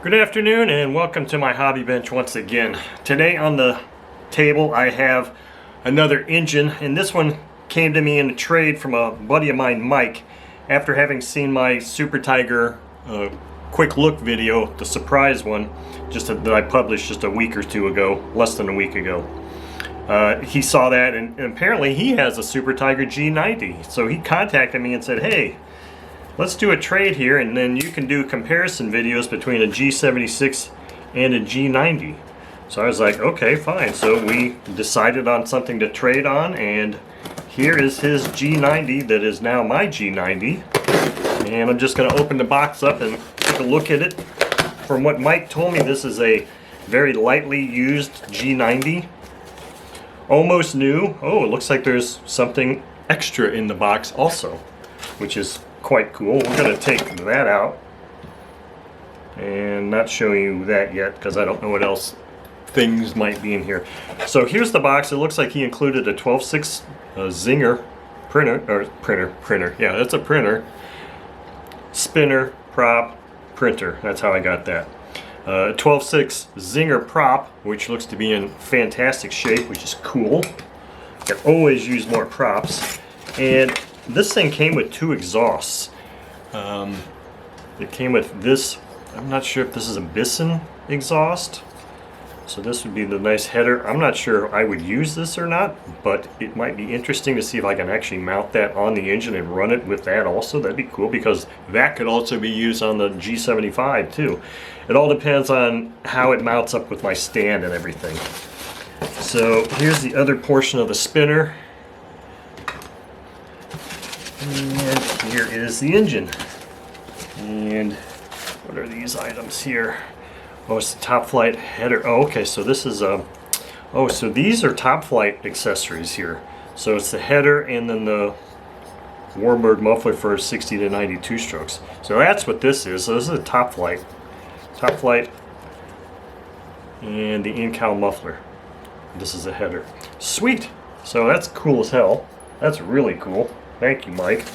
Good afternoon and welcome to my hobby bench once again. Today on the table I have another engine, and this one came to me in a trade from a buddy of mine, Mike, after having seen my Super Tigre quick look video, the surprise one, that I published just a week or two ago, less than a week ago. He saw that and apparently he has a Super Tigre G90, so he contacted me and said, hey, let's do a trade here, and then you can do comparison videos between a G76 and a G90. So I was like, okay, fine. So we decided on something to trade on, and here is his G90 that is now my G90. And I'm just going to open the box up and take a look at it. From what Mike told me, this is a very lightly used G90. Almost new. Oh, it looks like there's something extra in the box also, which is quite cool. We're going to take that out and not show you that yet because I don't know what else things might be in here. So here's the box. It looks like he included a 12.6 Zinger printer. Yeah, that's a printer. Spinner, prop, printer. That's how I got that. 12.6 Zinger prop, which looks to be in fantastic shape, which is cool. Can always use more props. And this thing came with two exhausts. It came with this, I'm not sure if this is a Bisson exhaust. So this would be the nice header. I'm not sure I would use this or not, but it might be interesting to see if I can actually mount that on the engine and run it with that also. That'd be cool because that could also be used on the G75 too. It all depends on how it mounts up with my stand and everything. So here's the other portion of the spinner. And here is the engine. And what are these items here? Oh, it's the top flight header. Oh, okay, so this is a... Oh, so these are top flight accessories here. So it's the header and then the Warburg muffler for 60 to 92 strokes. So that's what this is. So this is a top flight. Top flight and the in-cow muffler. This is a header. Sweet! So that's cool as hell. That's really cool. Thank you, Mike.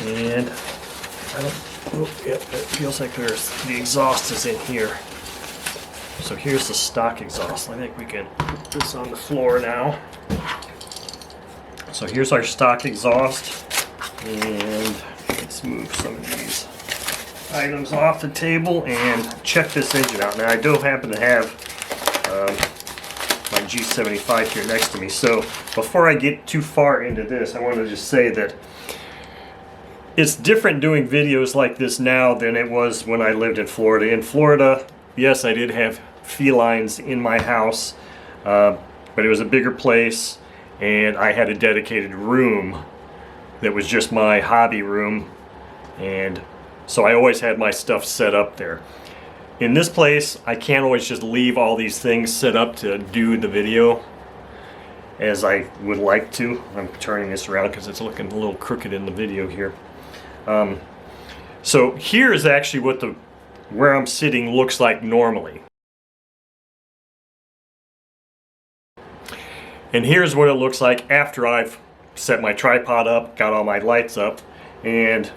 And I don't... Oh, yeah, it feels like there's... The exhaust is in here. So here's the stock exhaust. I think we can put this on the floor now. So here's our stock exhaust. And let's move some of these items off the table and check this engine out. Now I do happen to have my G75 here next to me. So before I get too far into this, I want to just say that it's different doing videos like this now than it was when I lived in Florida. In Florida, yes, I did have felines in my house, but it was a bigger place and I had a dedicated room that was just my hobby room, and so I always had my stuff set up there. In this place, I can't always just leave all these things set up to do the video as I would like to. I'm turning this around because it's looking a little crooked in the video here. So here is actually what where I'm sitting looks like normally. And here's what it looks like after I've set my tripod up, got all my lights up, and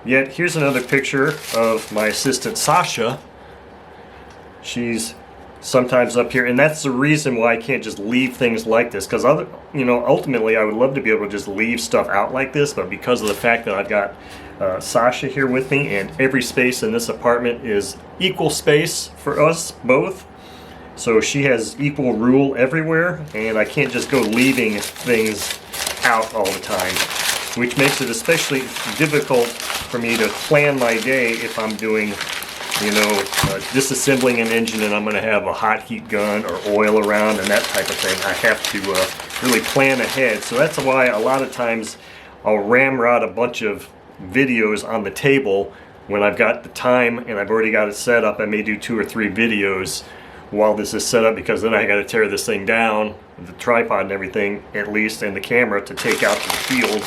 yet here's another picture of my assistant Sasha. She's sometimes up here, and that's the reason why I can't just leave things like this, because ultimately I would love to be able to just leave stuff out like this, but because of the fact that I've got Sasha here with me, and every space in this apartment is equal space for us both, so she has equal rule everywhere, and I can't just go leaving things out all the time, which makes it especially difficult for me to plan my day if I'm doing disassembling an engine and I'm going to have a hot heat gun or oil around and that type of thing. I have to really plan ahead. So that's why a lot of times I'll ramrod a bunch of videos on the table when I've got the time and I've already got it set up. I may do 2 or 3 videos while this is set up, because then I got to tear this thing down, the tripod and everything at least, and the camera to take out to the field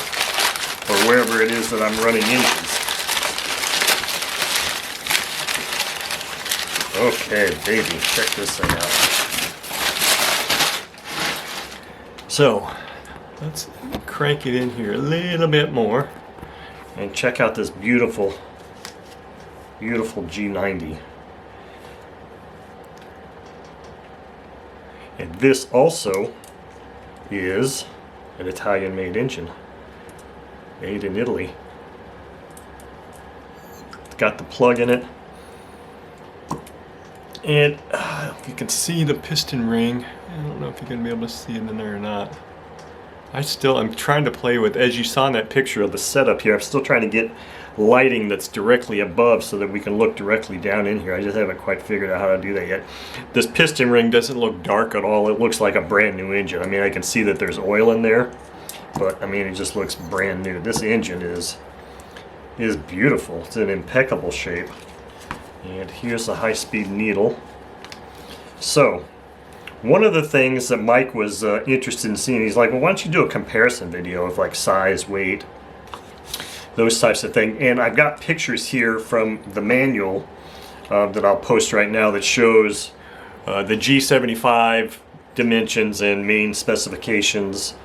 or wherever it is that I'm running engines. Okay, baby, check this thing out. So, let's crank it in here a little bit more and check out this beautiful, beautiful G90. And this also is an Italian-made engine, made in Italy. It's got the plug in it, and you can see the piston ring. I don't know if you're going to be able to see it in there or not. I'm trying to play with, as you saw in that picture of the setup here, I'm still trying to get lighting that's directly above so that we can look directly down in here. I just haven't quite figured out how to do that yet. This piston ring doesn't look dark at all. It looks like a brand new engine. I mean, I can see that there's oil in there, but I mean, it just looks brand new. This engine is beautiful. It's in impeccable shape. And here's the high-speed needle. So, one of the things that Mike was interested in seeing, he's like, well, why don't you do a comparison video of like size, weight, those types of things. And I've got pictures here from the manual that I'll post right now that shows the G75 dimensions and main specifications.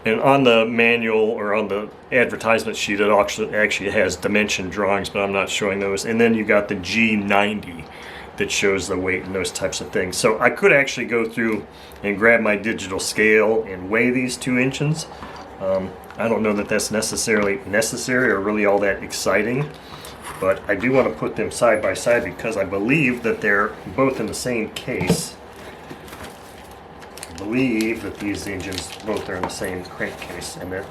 And on the manual or on the advertisement sheet, it actually has dimension drawings, but I'm not showing those. And then you got the G90 that shows the weight and those types of things. So I could actually go through and grab my digital scale and weigh these two engines. I don't know that that's necessarily necessary or really all that exciting, but I do want to put them side by side because I believe that they're both in the same case. I believe that these engines both are in the same crankcase, and that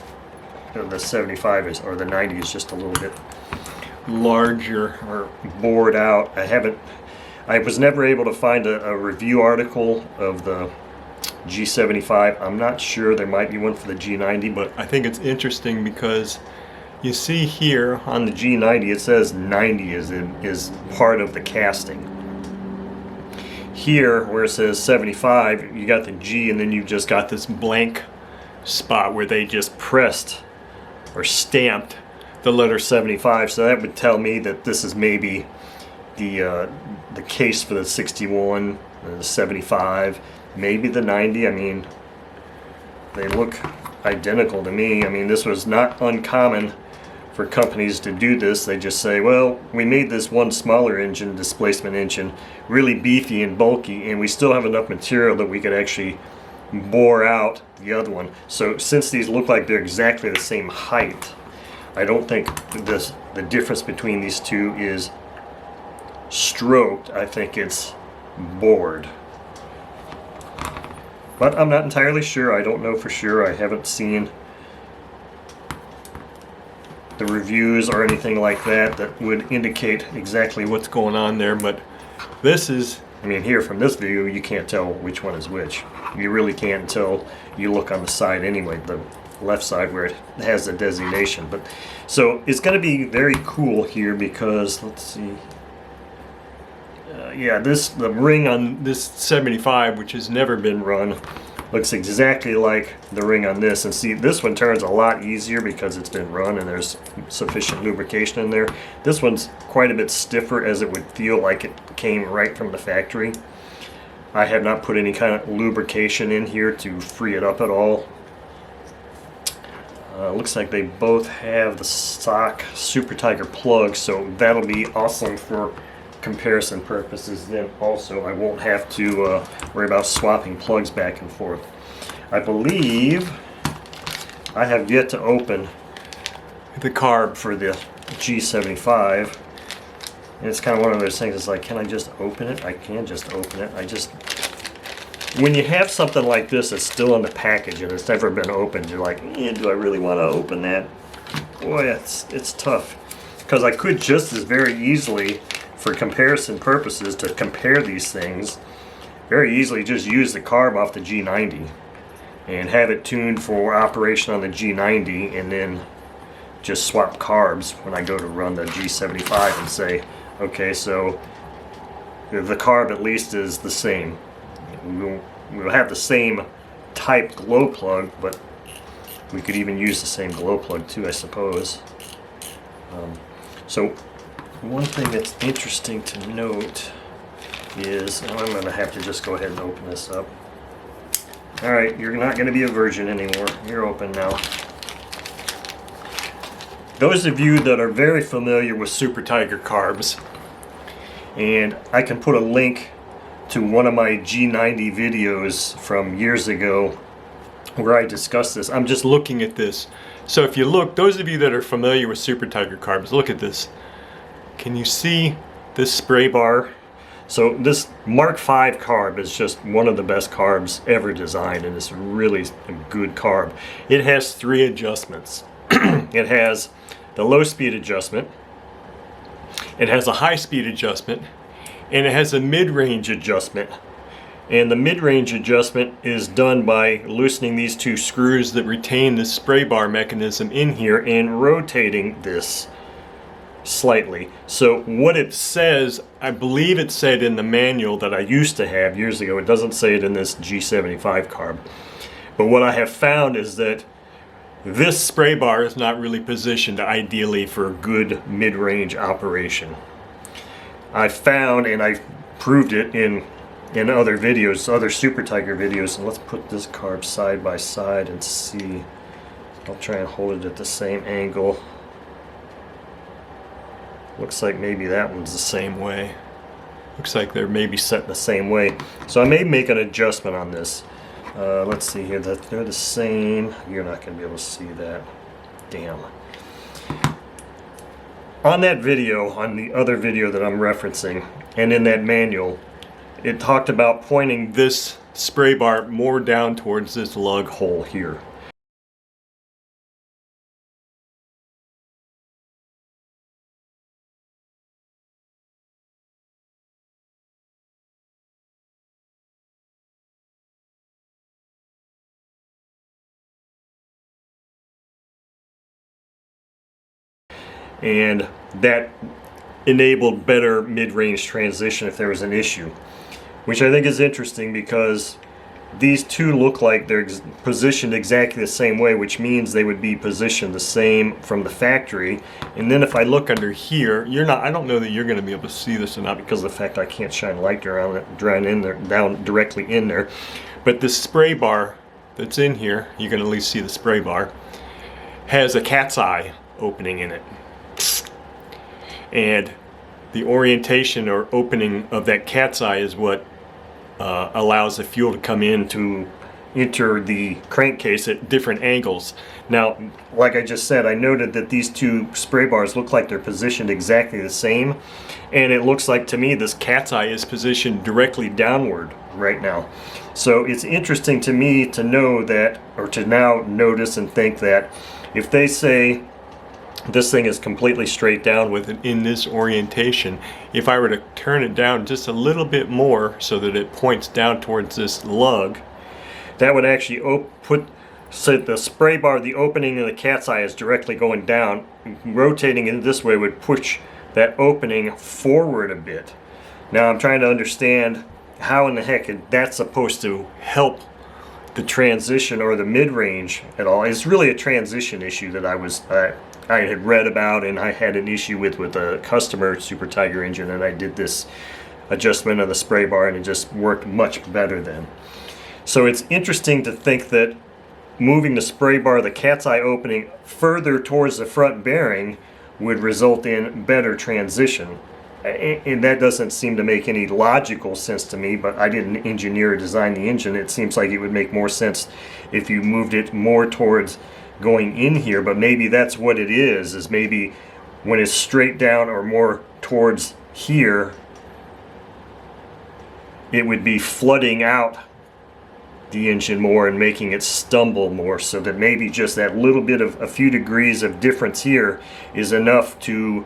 the 75 is, or the 90 is just a little bit larger or bored out. I was never able to find a review article of the G75. I'm not sure. There might be one for the G90, but I think it's interesting because you see here on the G90 it says 90 is part of the casting. Here where it says 75, you got the G, and then you've just got this blank spot where they just pressed or stamped the letter 75. So that would tell me that this is maybe the case for the 61, the 75, maybe the 90. I mean, they look identical to me. I mean, this was not uncommon for companies to do this. They just say, well, we made this one smaller engine, displacement engine, really beefy and bulky, and we still have enough material that we could actually bore out the other one. So since these look like they're exactly the same height, I don't think the difference between these two is stroked. I think it's bored. But I'm not entirely sure. I don't know for sure. I haven't seen the reviews or anything like that that would indicate exactly what's going on there. But this is, I mean, here from this view, you can't tell which one is which. You really can't until you look on the side anyway, the left side where it has the designation. But so it's going to be very cool here because, let's see. Yeah, the ring on this 75, which has never been run, looks exactly like the ring on this. And see, this one turns a lot easier because it's been run and there's sufficient lubrication in there. This one's quite a bit stiffer, as it would feel like it came right from the factory. I have not put any kind of lubrication in here to free it up at all. Looks like they both have the stock Super Tigre plug, so that'll be awesome for comparison purposes. Then also I won't have to worry about swapping plugs back and forth. I believe I have yet to open the carb for the G75, and it's kind of one of those things. It's like, can I just open it? I can just open it. When you have something like this that's still in the package and it's never been opened, you're like, do I really want to open that? Boy, it's tough, because I could just as very easily, for comparison purposes, to compare these things, very easily just use the carb off the G90 and have it tuned for operation on the G90, and then just swap carbs when I go to run the G75 and say, okay, so the carb at least is the same. We'll have the same type glow plug, but we could even use the same glow plug too, I suppose. So one thing that's interesting to note is, I'm going to have to just go ahead and open this up. Alright, you're not going to be a virgin anymore. You're open now. Those of you that are very familiar with Super Tigre carbs, and I can put a link to one of my G90 videos from years ago where I discussed this. I'm just looking at this. So if you look, those of you that are familiar with Super Tigre carbs, look at this. Can you see this spray bar? So this Mark V carb is just one of the best carbs ever designed, and it's really a good carb. It has 3 adjustments. It has the low speed adjustment, it has a high speed adjustment, and it has a mid-range adjustment. And the mid-range adjustment is done by loosening these 2 screws that retain the spray bar mechanism in here and rotating this slightly. So what it says, I believe it said in the manual that I used to have years ago, it doesn't say it in this G75 carb, but what I have found is that this spray bar is not really positioned ideally for good mid-range operation. I found, and I proved it in other videos, other Super Tigre videos, and let's put this carb side by side and see. I'll try and hold it at the same angle. Looks like maybe that one's the same way. Looks like they're maybe set the same way. So I may make an adjustment on this. Let's see here, that they're the same. You're not going to be able to see that. Damn. On that video, on the other video that I'm referencing, and in that manual, it talked about pointing this spray bar more down towards this lug hole here. And that enabled better mid-range transition if there was an issue, which I think is interesting because these 2 look like they're positioned exactly the same way, which means they would be positioned the same from the factory. And then if I look under here, I don't know that you're going to be able to see this or not because of the fact I can't shine light around it, down directly in there. But this spray bar that's in here, you can at least see the spray bar, has a cat's eye opening in it. And the orientation or opening of that cat's eye is what allows the fuel to come in to enter the crankcase at different angles. Now, like I just said, I noted that these 2 spray bars look like they're positioned exactly the same, and it looks like to me this cat's eye is positioned directly downward right now. So it's interesting to me to know that, or to now notice and think that if they say this thing is completely straight down with it in this orientation, if I were to turn it down just a little bit more so that it points down towards this lug, that would actually so the spray bar, the opening of the cat's eye is directly going down. Rotating it this way would push that opening forward a bit. Now I'm trying to understand how in the heck that's supposed to help the transition or the mid-range at all. It's really a transition issue that I had read about, and I had an issue with a customer Super Tigre engine, and I did this adjustment of the spray bar and it just worked much better then. So it's interesting to think that moving the spray bar, the cat's eye opening further towards the front bearing would result in better transition. And that doesn't seem to make any logical sense to me, but I didn't engineer or design the engine. It seems like it would make more sense if you moved it more towards going in here, but maybe that's what it is maybe when it's straight down or more towards here, it would be flooding out the engine more and making it stumble more, so that maybe just that little bit of a few degrees of difference here is enough to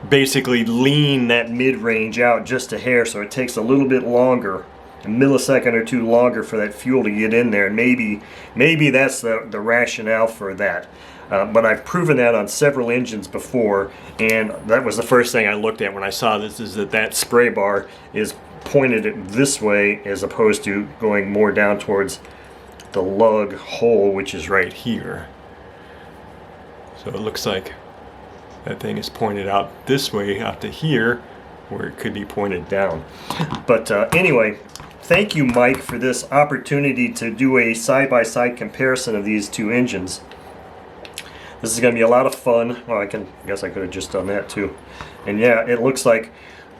basically lean that mid-range out just a hair, so it takes a little bit longer, a millisecond or 2 longer for that fuel to get in there. And maybe that's the rationale for that. But I've proven that on several engines before, and that was the first thing I looked at when I saw this, is that spray bar is pointed this way as opposed to going more down towards the lug hole, which is right here. So it looks like that thing is pointed out this way, out to here, where it could be pointed down. But anyway, thank you, Mike, for this opportunity to do a side-by-side comparison of these 2 engines. This is going to be a lot of fun. Well, I guess I could have just done that too. And yeah, it looks like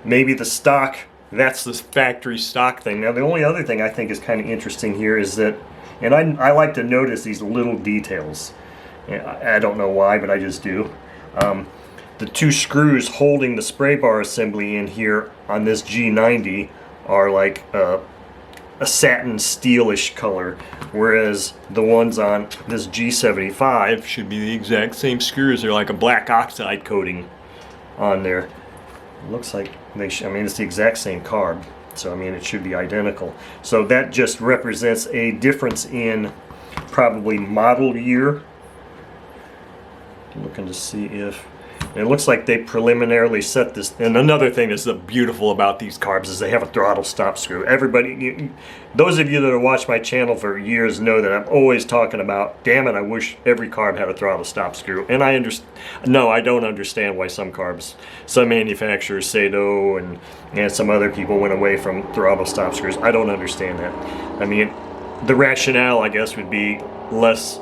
maybe the stock that's the factory stock thing. Now the only other thing I think is kind of interesting here is that, and I like to notice these little details. I don't know why, but I just do. The two screws holding the spray bar assembly in here on this G90 are like a satin steelish color, whereas the ones on this G75 should be the exact same screws. They're like a black oxide coating on there. It looks like they should, I mean, it's the exact same carb, so I mean it should be identical. So that just represents a difference in probably model year. Looking to see if it looks like they preliminarily set this. And another thing that's beautiful about these carbs is they have a throttle stop screw. Everybody, those of you that have watched my channel for years know that I'm always talking about, damn it, I wish every carb had a throttle stop screw. And I understand, no, I don't understand why some carbs, some manufacturers say no, and some other people went away from throttle stop screws. I don't understand that. I mean, the rationale, I guess, would be less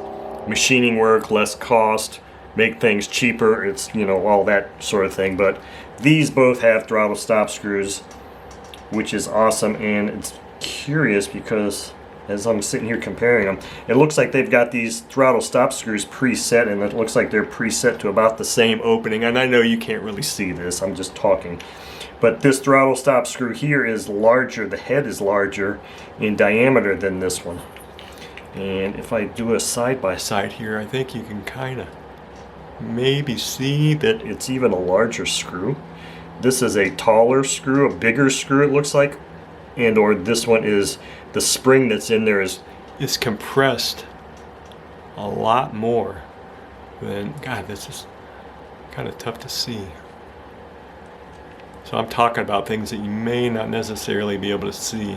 machining work, less cost, make things cheaper, it's, you know, all that sort of thing. But these both have throttle stop screws, which is awesome. And it's curious because as I'm sitting here comparing them, it looks like they've got these throttle stop screws preset, and it looks like they're preset to about the same opening. And I know you can't really see this, I'm just talking, but this throttle stop screw here is larger, the head is larger in diameter than this one. And if I do a side-by-side here, I think you can kind of maybe see that it's even a larger screw. This is a taller screw, a bigger screw it looks like, and or this one is, the spring that's in there is compressed a lot more than, God, this is kind of tough to see. So I'm talking about things that you may not necessarily be able to see.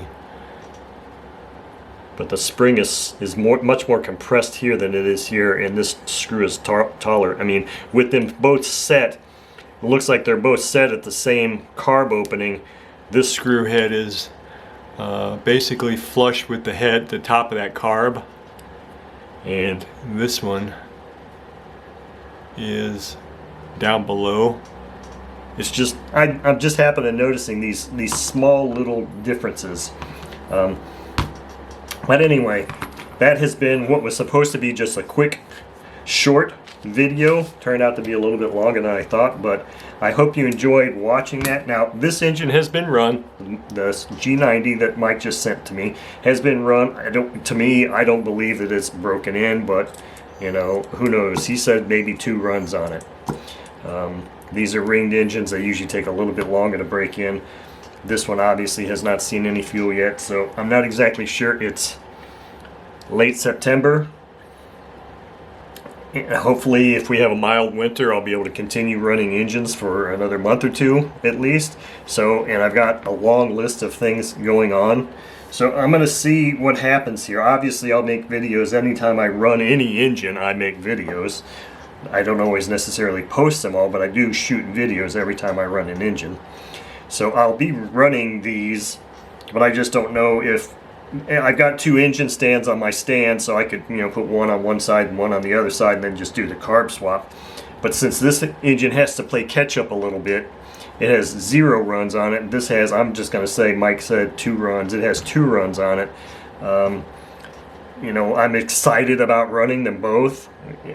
But the spring is much more compressed here than it is here, and this screw is taller. I mean, with them both set, it looks like they're both set at the same carb opening. This screw head is basically flush with the head, the top of that carb, and this one is down below. It's just, I'm just happen to noticing these small little differences. But anyway, that has been what was supposed to be just a quick, short video. Turned out to be a little bit longer than I thought, but I hope you enjoyed watching that. Now, this engine has been run. The G90 that Mike just sent to me has been run. I don't believe that it's broken in, but you know, who knows? He said maybe 2 runs on it. These are ringed engines. They usually take a little bit longer to break in. This one obviously has not seen any fuel yet, so I'm not exactly sure. It's late September. Hopefully, if we have a mild winter, I'll be able to continue running engines for another month or 2 at least. So, and I've got a long list of things going on. So I'm going to see what happens here. Obviously, I'll make videos anytime I run any engine. I make videos. I don't always necessarily post them all, but I do shoot videos every time I run an engine. So I'll be running these, but I just don't know if, I've got 2 engine stands on my stand, so I could, you know, put one on one side and one on the other side and then just do the carb swap. But since this engine has to play catch up a little bit, it has 0 runs on it. This has, I'm just going to say, Mike said 2 runs. It has 2 runs on it. You know, I'm excited about running them both.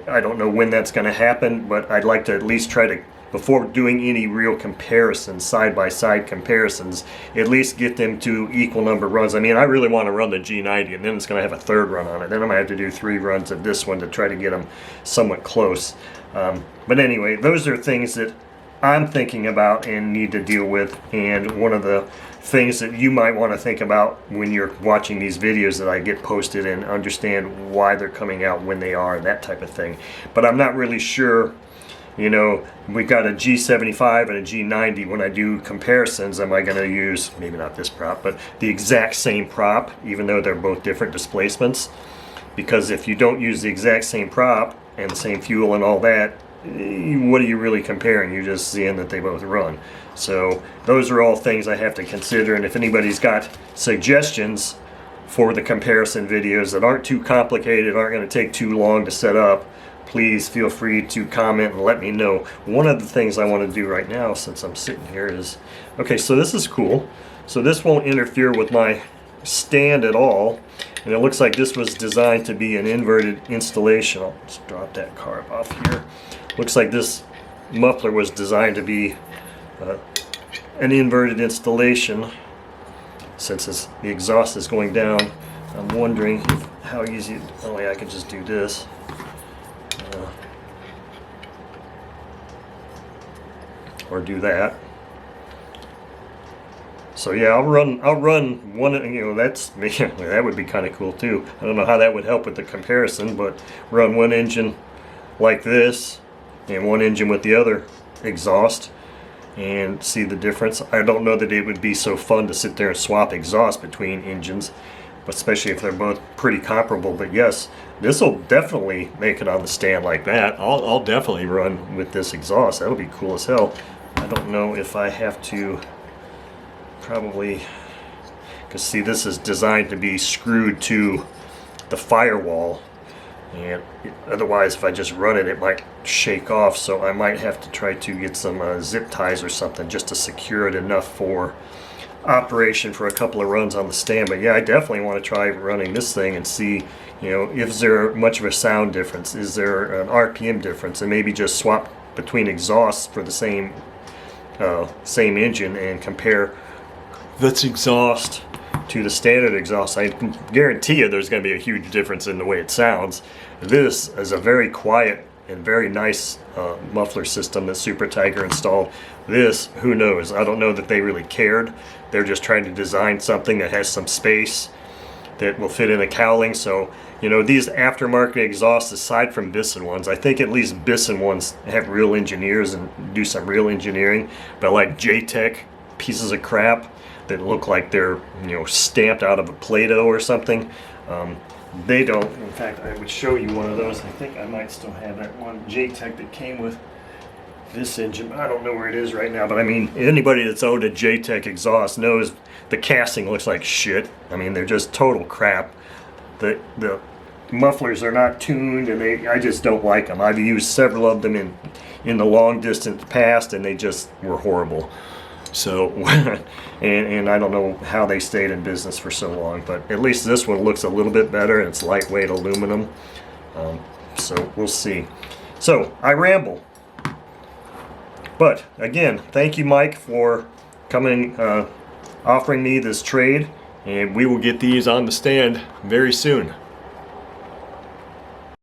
I don't know when that's going to happen, but I'd like to at least try to, before doing any real comparisons, side-by-side comparisons, at least get them to equal number runs. I mean, I really want to run the G90, and then it's going to have a 3rd run on it. Then I'm going to have to do 3 runs of this one to try to get them somewhat close. But anyway, those are things that I'm thinking about and need to deal with, and one of the things that you might want to think about when you're watching these videos that I get posted, and understand why they're coming out when they are, and that type of thing. But I'm not really sure. You know, we've got a G75 and a G90. When I do comparisons, am I going to use, maybe not this prop, but the exact same prop, even though they're both different displacements? Because if you don't use the exact same prop and the same fuel and all that, what are you really comparing? You're just seeing that they both run. So those are all things I have to consider, and if anybody's got suggestions for the comparison videos that aren't too complicated, aren't going to take too long to set up, please feel free to comment and let me know. One of the things I want to do right now, since I'm sitting here, is, okay, so this is cool. So this won't interfere with my stand at all. And it looks like this was designed to be an inverted installation. I'll just drop that carb off here. Looks like this muffler was designed to be an inverted installation. Since the exhaust is going down, I'm wondering how easy. Oh yeah, I could just do this. Or do that. So yeah, I'll run one. That's that would be kind of cool too. I don't know how that would help with the comparison, but run one engine like this and one engine with the other exhaust and see the difference. I don't know that it would be so fun to sit there and swap exhaust between engines, but especially if they're both pretty comparable. But yes, this will definitely make it on the stand like that. I'll definitely run with this exhaust. That'll be cool as hell. I don't know if I have to, probably, because see, this is designed to be screwed to the firewall, and otherwise if I just run it, it might shake off. So I might have to try to get some zip ties or something just to secure it enough for operation for a couple of runs on the stand. But yeah, I definitely want to try running this thing and see, if there much of a sound difference, is there an RPM difference, and maybe just swap between exhausts for the same engine and compare this exhaust to the standard exhaust. I can guarantee you there's going to be a huge difference in the way it sounds. This is a very quiet and very nice muffler system that Super Tigre installed. This, who knows? I don't know that they really cared. They're just trying to design something that has some space that will fit in a cowling. So, these aftermarket exhausts, aside from Bisson ones, I think at least Bisson ones have real engineers and do some real engineering. But like J-Tech pieces of crap that look like they're, stamped out of a Play-Doh or something, they don't. In fact, I would show you one of those. I think I might still have that one J-Tech that came with this engine. I don't know where it is right now, but I mean, anybody that's owned a J-Tech exhaust knows the casting looks like shit. I mean, they're just total crap. The mufflers are not tuned, and I just don't like them. I've used several of them in the long distance past, and they just were horrible. So, and I don't know how they stayed in business for so long, but at least this one looks a little bit better, and it's lightweight aluminum. So we'll see. So I ramble. But again, thank you, Mike, for coming, offering me this trade, and we will get these on the stand very soon.